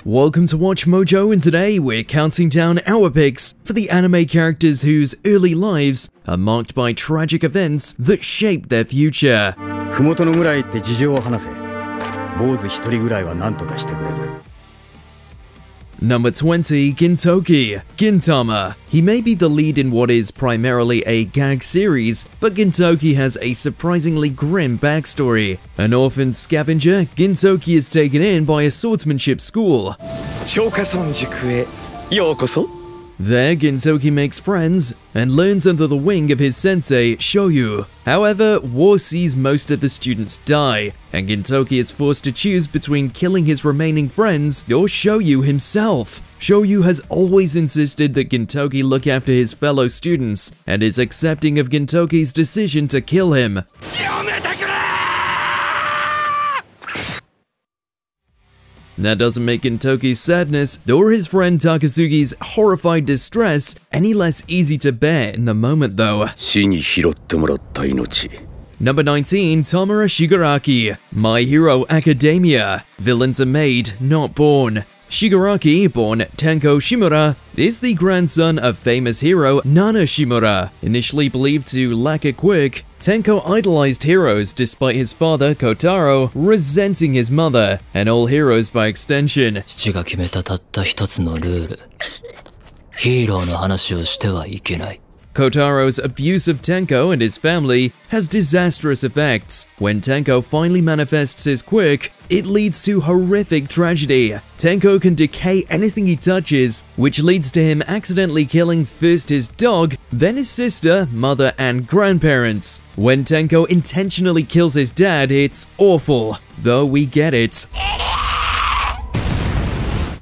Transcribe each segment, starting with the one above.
Welcome to Watch Mojo, and today we're counting down our picks for the anime characters whose early lives are marked by tragic events that shape their future. Number 20. Gintoki, Gintama. He may be the lead in what is primarily a gag series, but Gintoki has a surprisingly grim backstory. An orphaned scavenger, Gintoki is taken in by a swordsmanship school. There, Gintoki makes friends and learns under the wing of his sensei, Shoyu. However, war sees most of the students die, and Gintoki is forced to choose between killing his remaining friends or Shoyu himself. Shoyu has always insisted that Gintoki look after his fellow students, and is accepting of Gintoki's decision to kill him. That doesn't make Gintoki's sadness, or his friend Takasugi's horrified distress, any less easy to bear in the moment though. Number 19. Tamura Shigaraki, My Hero Academia. Villains are made, not born. Shigaraki, born Tenko Shimura, is the grandson of famous hero Nana Shimura. Initially believed to lack a quirk, Tenko idolized heroes despite his father, Kotaro, resenting his mother, and all heroes by extension. Kotaro's abuse of Tenko and his family has disastrous effects. When Tenko finally manifests his quirk, it leads to horrific tragedy. Tenko can decay anything he touches, which leads to him accidentally killing first his dog, then his sister, mother, and grandparents. When Tenko intentionally kills his dad, it's awful, though we get it.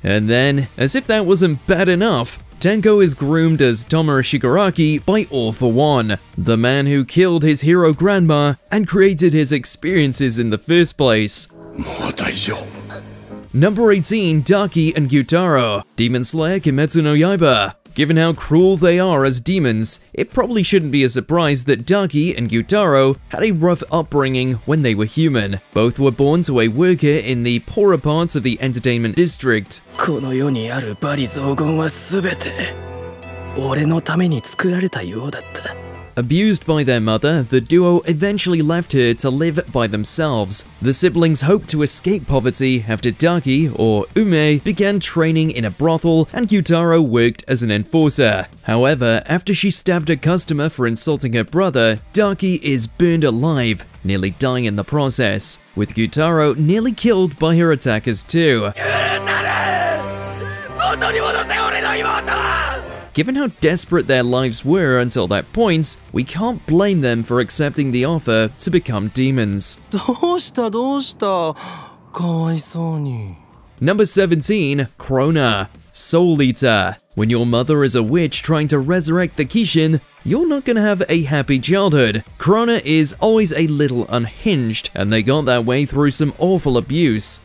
And then, as if that wasn't bad enough, Tenko is groomed as Tamura Shigaraki by All For One, the man who killed his hero grandma and created his experiences in the first place. Number 18. Daki and Gyutaro, Demon Slayer Kimetsu no Yaiba. Given how cruel they are as demons, it probably shouldn't be a surprise that Daki and Gyutaro had a rough upbringing when they were human. Both were born to a worker in the poorer parts of the entertainment district. Abused by their mother, the duo eventually left her to live by themselves. The siblings hoped to escape poverty after Daki, or Ume, began training in a brothel and Gyutaro worked as an enforcer. However, after she stabbed a customer for insulting her brother, Daki is burned alive, nearly dying in the process, with Gyutaro nearly killed by her attackers too. Given how desperate their lives were until that point, we can't blame them for accepting the offer to become demons. Number 17. Krona, Soul Eater. When your mother is a witch trying to resurrect the Kishin, you're not gonna have a happy childhood. Krona is always a little unhinged, and they got that way through some awful abuse.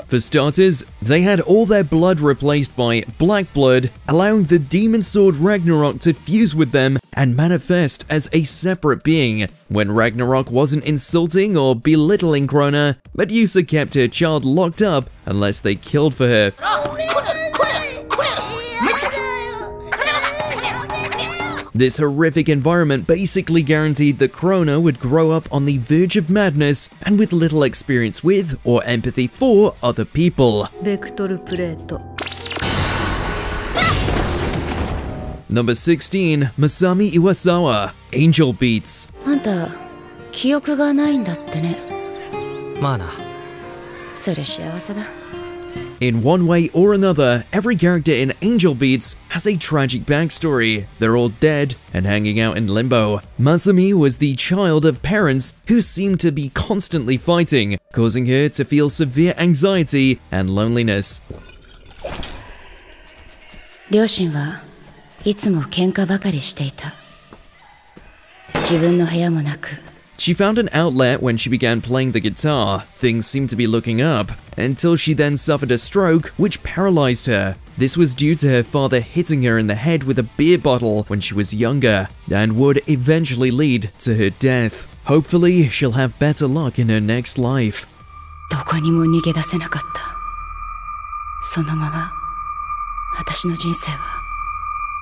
For starters, they had all their blood replaced by black blood, allowing the demon sword Ragnarok to fuse with them and manifest as a separate being. When Ragnarok wasn't insulting or belittling Krona, Medusa kept her child locked up unless they killed for her. This horrific environment basically guaranteed that Krona would grow up on the verge of madness and with little experience with or empathy for other people. Number 16. Masami Iwasawa, Angel Beats. In one way or another, every character in Angel Beats has a tragic backstory. They're all dead and hanging out in limbo. Masami was the child of parents who seemed to be constantly fighting, causing her to feel severe anxiety and loneliness. She found an outlet when she began playing the guitar. Things seemed to be looking up, until she then suffered a stroke which paralyzed her. This was due to her father hitting her in the head with a beer bottle when she was younger, and would eventually lead to her death. Hopefully, she'll have better luck in her next life. どこにも逃げ出せなかった。そのまま私の人生は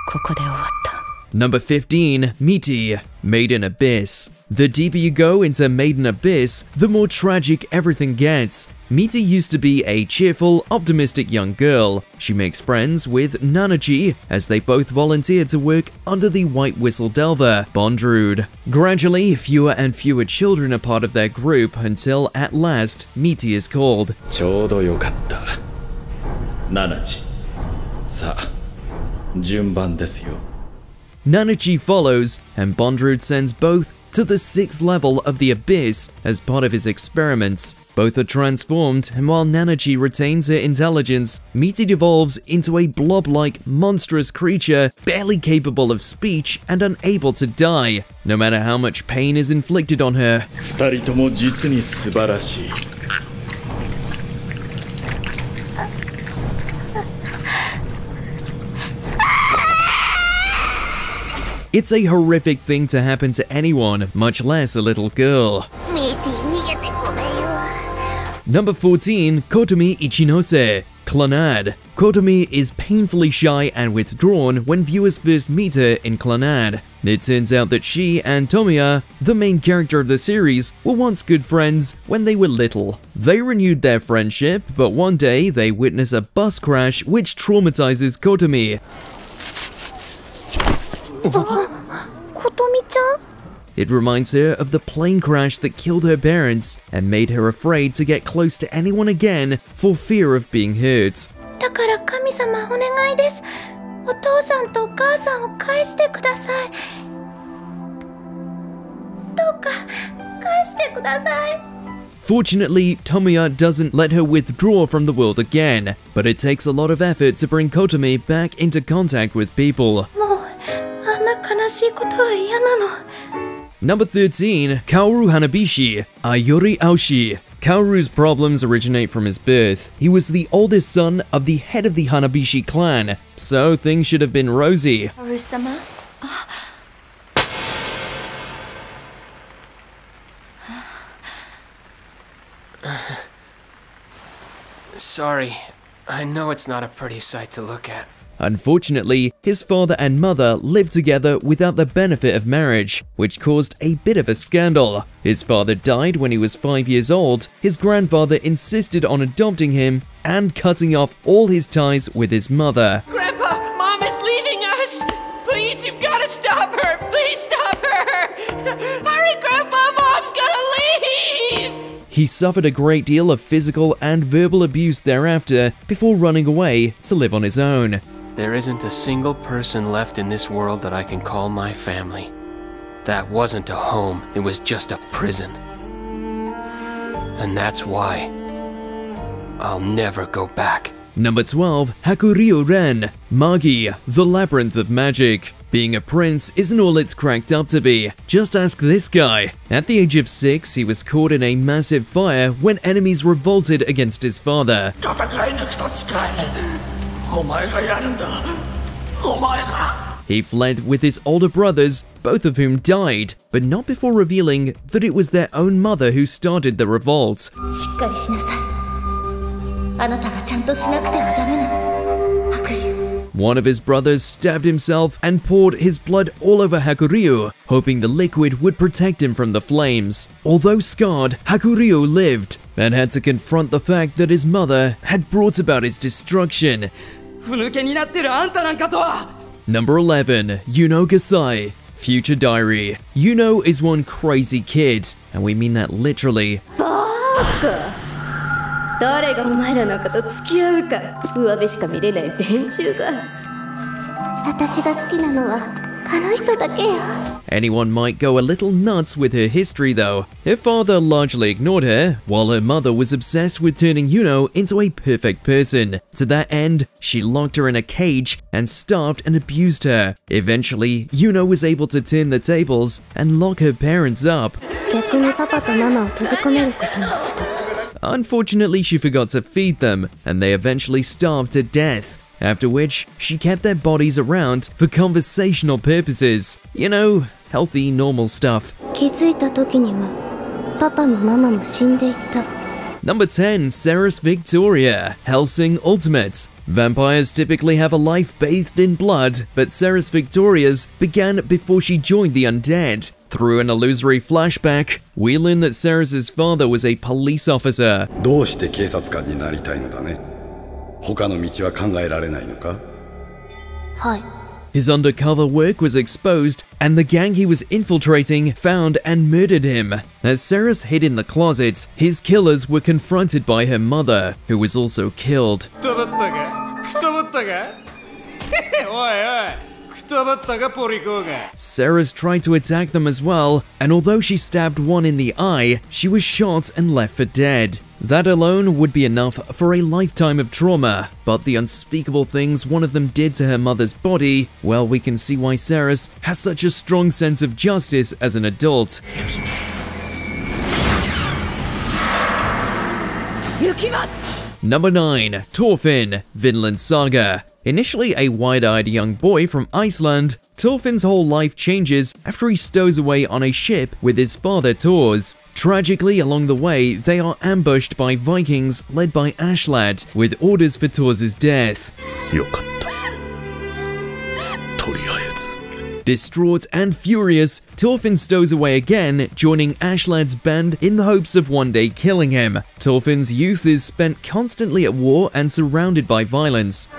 ここで終わった。Number 15, Miti, Maiden Abyss. The deeper you go into Maiden Abyss, the more tragic everything gets. Miti used to be a cheerful, optimistic young girl. She makes friends with Nanachi, as they both volunteer to work under the White Whistle Delver, Brotherhood. Gradually, fewer and fewer children are part of their group until, at last, Miti is called. ちょうどよかった。Nanachi. さあ、順番ですよ。Nanachi follows, and Brotherhood sends both to the 6th level of the Abyss as part of his experiments. Both are transformed, and while Nanachi retains her intelligence, Miti devolves into a blob-like, monstrous creature barely capable of speech and unable to die, no matter how much pain is inflicted on her. 二人とも実に素晴らしい。It's a horrific thing to happen to anyone, much less a little girl. Number 14, Kotomi Ichinose, Clannad. Kotomi is painfully shy and withdrawn when viewers first meet her in Clannad. It turns out that she and Tomiya, the main character of the series, were once good friends when they were little. They renewed their friendship, but one day they witness a bus crash which traumatizes Kotomi. It reminds her of the plane crash that killed her parents and made her afraid to get close to anyone again for fear of being hurt. Fortunately, Tomiya doesn't let her withdraw from the world again, but it takes a lot of effort to bring Kotomi back into contact with people. Number 13, Kaoru Hanabishi, Ayori Aoshi. Kaoru's problems originate from his birth. He was the oldest son of the head of the Hanabishi clan, so things should have been rosy. Kaoru-sama? Sorry, I know it's not a pretty sight to look at. Unfortunately, his father and mother lived together without the benefit of marriage, which caused a bit of a scandal. His father died when he was 5 years old, his grandfather insisted on adopting him, and cutting off all his ties with his mother. Grandpa, Mom is leaving us! Please, you've got to stop her! Please stop her! Hurry, Grandpa, Mom's gonna leave! He suffered a great deal of physical and verbal abuse thereafter, before running away to live on his own. There isn't a single person left in this world that I can call my family. That wasn't a home, it was just a prison. And that's why I'll never go back. Number 12, Hakuryu Ren, Magi, the Labyrinth of Magic. Being a prince isn't all it's cracked up to be. Just ask this guy. At the age of 6, he was caught in a massive fire when enemies revolted against his father. He fled with his older brothers, both of whom died, but not before revealing that it was their own mother who started the revolt. One of his brothers stabbed himself and poured his blood all over Hakuryu, hoping the liquid would protect him from the flames. Although scarred, Hakuryu lived and had to confront the fact that his mother had brought about his destruction. Number 11, Yuno Gasai, Future Diary. Yuno is one crazy kid, and we mean that literally. Anyone might go a little nuts with her history though. Her father largely ignored her, while her mother was obsessed with turning Yuno into a perfect person. To that end, she locked her in a cage and starved and abused her. Eventually, Yuno was able to turn the tables and lock her parents up. Unfortunately, she forgot to feed them, and they eventually starved to death. After which, she kept their bodies around for conversational purposes. You know, healthy, normal stuff. Number 10. Ceres Victoria, Hellsing Ultimate. Vampires typically have a life bathed in blood, but Ceres Victoria's began before she joined the undead. Through an illusory flashback, we learn that Ceres' father was a police officer. どうして警察官になりたいのだね。他の道は考えられないのか？はい。 His undercover work was exposed, and the gang he was infiltrating found and murdered him. As Ceres hid in the closet, his killers were confronted by her mother, who was also killed. Ceres tried to attack them as well, and although she stabbed one in the eye, she was shot and left for dead. That alone would be enough for a lifetime of trauma, but the unspeakable things one of them did to her mother's body, well, we can see why Ceres has such a strong sense of justice as an adult. Number 9. Thorfinn, Vinland Saga. Initially a wide-eyed young boy from Iceland, Thorfinn's whole life changes after he stows away on a ship with his father Thors. Tragically, along the way, they are ambushed by Vikings led by Aslad, with orders for Thors' death. Distraught and furious, Thorfinn stows away again, joining Aslad's band in the hopes of one day killing him. Thorfinn's youth is spent constantly at war and surrounded by violence.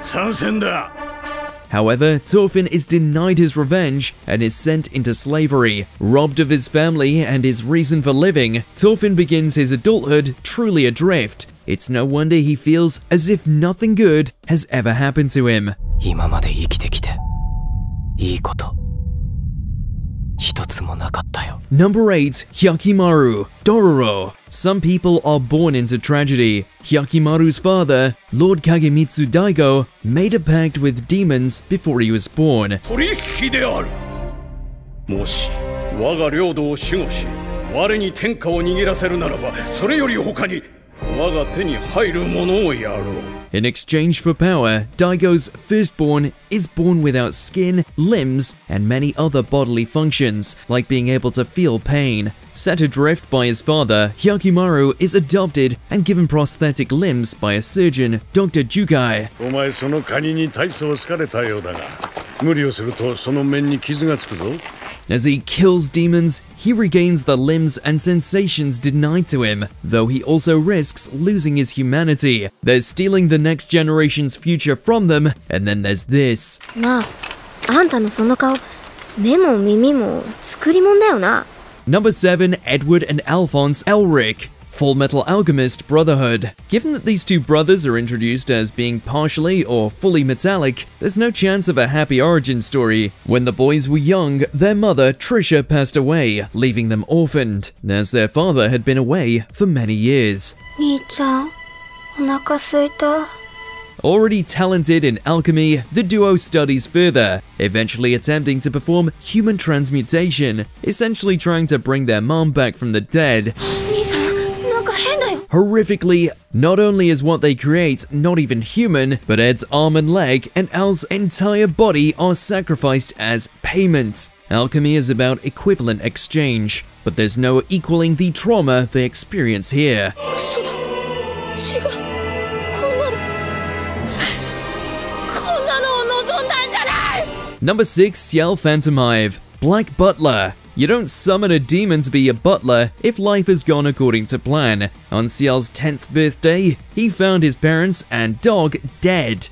However, Thorfinn is denied his revenge and is sent into slavery. Robbed of his family and his reason for living, Thorfinn begins his adulthood truly adrift. It's no wonder he feels as if nothing good has ever happened to him. Number 8. Hyakkimaru, Dororo. Some people are born into tragedy. Hyakkimaru's father, Lord Kagemitsu Daigo, made a pact with demons before he was born. もし我が領土を守護し、我に天下を握らせるならば、それより他に我が手に入るものをやろう。 In exchange for power, Daigo's firstborn is born without skin, limbs, and many other bodily functions, like being able to feel pain. Set adrift by his father, Hyakkimaru is adopted and given prosthetic limbs by a surgeon, Dr. Jukai. お前そのカニに大層好かれたようだが、無理をするとその面に傷がつくぞ。 As he kills demons, he regains the limbs and sensations denied to him, though he also risks losing his humanity. There's stealing the next generation's future from them, and then there's this. なあ、あんたのその顔、目も耳も作り物だよな。 Number 7. Edward and Alphonse Elric, Fullmetal Alchemist Brotherhood. Given that these two brothers are introduced as being partially or fully metallic, there's no chance of a happy origin story. When the boys were young, their mother, Trisha, passed away, leaving them orphaned, as their father had been away for many years. 兄ちゃん、お腹すいた。 Already talented in alchemy, the duo studies further, eventually attempting to perform human transmutation, essentially trying to bring their mom back from the dead. 兄さん、なんか変だよ。 Horrifically, not only is what they create not even human, but Ed's arm and leg and Al's entire body are sacrificed as payment. Alchemy is about equivalent exchange, but there's no equaling the trauma they experience here. 嘘だ。違う。 Number 6. Ciel Phantomhive, Black Butler. You don't summon a demon to be a butler if life has gone according to plan. On Ciel's 10th birthday, he found his parents and dog dead.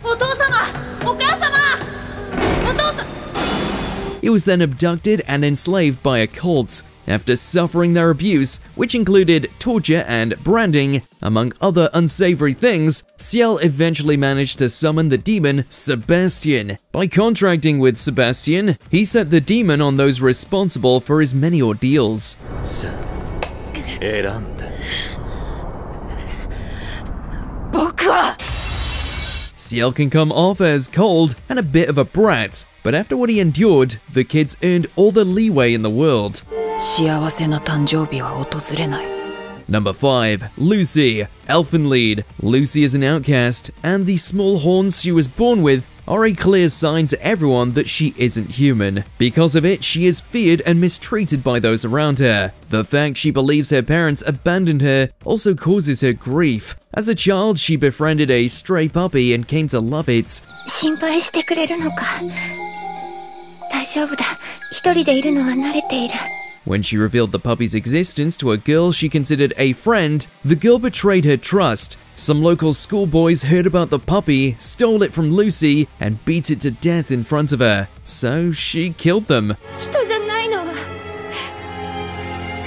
He was then abducted and enslaved by a cult. After suffering their abuse, which included torture and branding, among other unsavory things, Ciel eventually managed to summon the demon Sebastian. By contracting with Sebastian, he set the demon on those responsible for his many ordeals. Ciel can come off as cold and a bit of a brat, but after what he endured, the kids earned all the leeway in the world. Number 5. Lucy, Elfen Lied. Lucy is an outcast, and the small horns she was born with are a clear sign to everyone that she isn't human. Because of it, she is feared and mistreated by those around her. The fact she believes her parents abandoned her also causes her grief. As a child, she befriended a stray puppy and came to love it. 心配してくれるのか。大丈夫だ。一人でいるのは慣れている。 When she revealed the puppy's existence to a girl she considered a friend, the girl betrayed her trust. Some local schoolboys heard about the puppy, stole it from Lucy, and beat it to death in front of her. So she killed them. 人じゃないのは。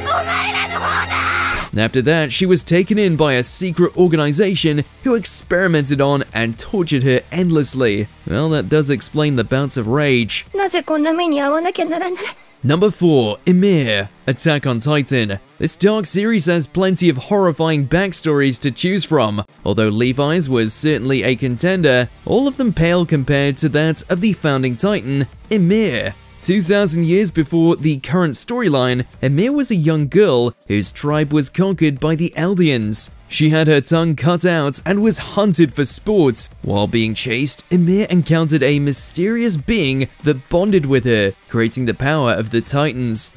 お前らの方だ。 After that, she was taken in by a secret organization who experimented on and tortured her endlessly. Well, that does explain the bouts of rage. なぜこんな目に遭わなきゃならない。 Number 4. Ymir, Attack on Titan. This dark series has plenty of horrifying backstories to choose from. Although Levi's was certainly a contender, all of them pale compared to that of the founding titan, Ymir. 2,000 years before the current storyline, Ymir was a young girl whose tribe was conquered by the Eldians. She had her tongue cut out and was hunted for sport. While being chased, Ymir encountered a mysterious being that bonded with her, creating the power of the Titans.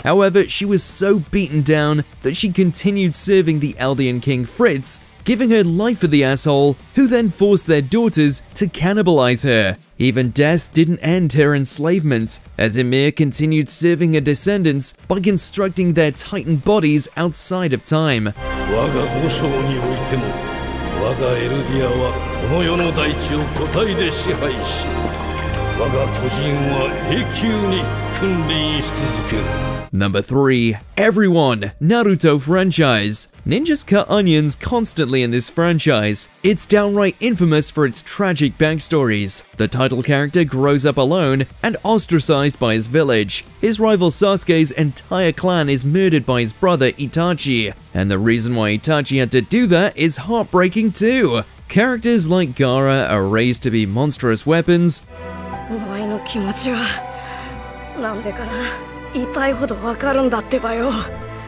However, she was so beaten down that she continued serving the Eldian king Fritz, giving her life for the asshole, who then forced their daughters to cannibalize her. Even death didn't end her enslavement, as Ymir continued serving her descendants by constructing their titan bodies outside of time. 我が五章においても我がエルディアはこの世の大地を個体で支配し我が巨人は永久に君臨し続ける Number 3. Everyone, Naruto franchise. Ninjas cut onions constantly in this franchise. It's downright infamous for its tragic backstories. The title character grows up alone and ostracized by his village. His rival Sasuke's entire clan is murdered by his brother Itachi. And the reason why Itachi had to do that is heartbreaking too. Characters like Gaara are raised to be monstrous weapons. お前の気持ちはなんでかな。 痛いほどわかるんだってばよ。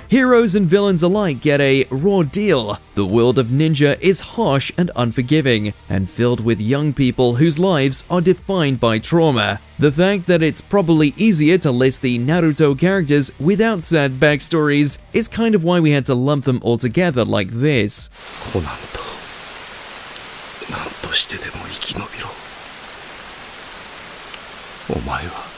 Heroes and villains alike get a raw deal. The world of ninja is harsh and unforgiving, and filled with young people whose lives are defined by trauma. The fact that it's probably easier to list the Naruto characters without sad backstories is kind of why we had to lump them all together like this. なんとしてでも生き延びろ。お前は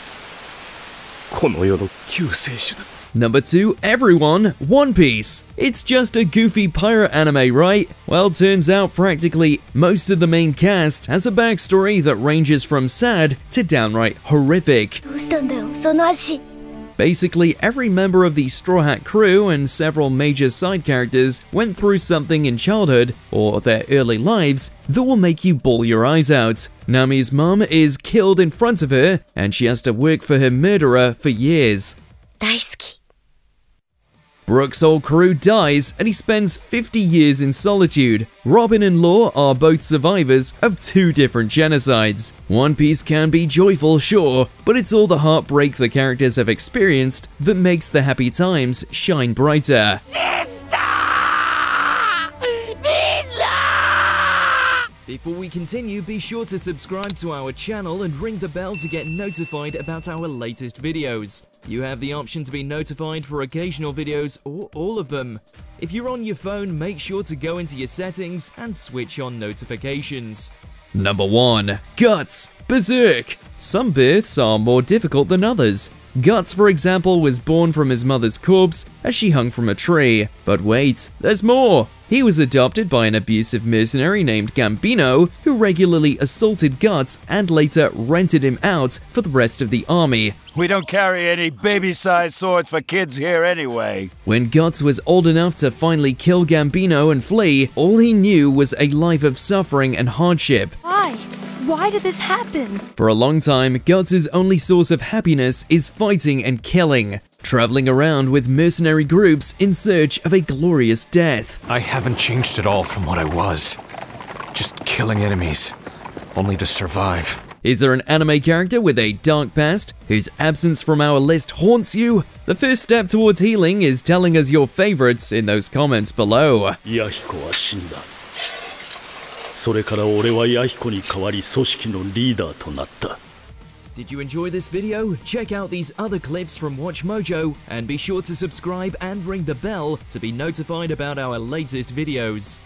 Number 2, everyone, One Piece. It's just a goofy pirate anime, right? Well, turns out practically most of the main cast has a backstory that ranges from sad to downright horrific. どうしたんだよ、その足。 Basically, every member of the Straw Hat crew and several major side characters went through something in childhood or their early lives that will make you bawl your eyes out. Nami's mom is killed in front of her, and she has to work for her murderer for years. 大好き。 Brook's whole crew dies, and he spends 50 years in solitude. Robin and Law are both survivors of 2 different genocides. One Piece can be joyful, sure, but it's all the heartbreak the characters have experienced that makes the happy times shine brighter. Before we continue, be sure to subscribe to our channel and ring the bell to get notified about our latest videos. You have the option to be notified for occasional videos or all of them. If you're on your phone, make sure to go into your settings and switch on notifications. Number 1. Guts, Berserk. Some births are more difficult than others. Guts, for example, was born from his mother's corpse as she hung from a tree. But wait, there's more! He was adopted by an abusive mercenary named Gambino, who regularly assaulted Guts and later rented him out for the rest of the army. We don't carry any baby-sized swords for kids here anyway. When Guts was old enough to finally kill Gambino and flee, all he knew was a life of suffering and hardship. Why? Why did this happen? For a long time, Guts' only source of happiness is fighting and killing, traveling around with mercenary groups in search of a glorious death. I haven't changed at all from what I was. Just killing enemies, only to survive. Is there an anime character with a dark past whose absence from our list haunts you? The first step towards healing is telling us your favorites in those comments below. 弥彦は死んだ。それから俺は弥彦に代わり組織のリーダーとなった。 Did you enjoy this video? Check out these other clips from WatchMojo and be sure to subscribe and ring the bell to be notified about our latest videos.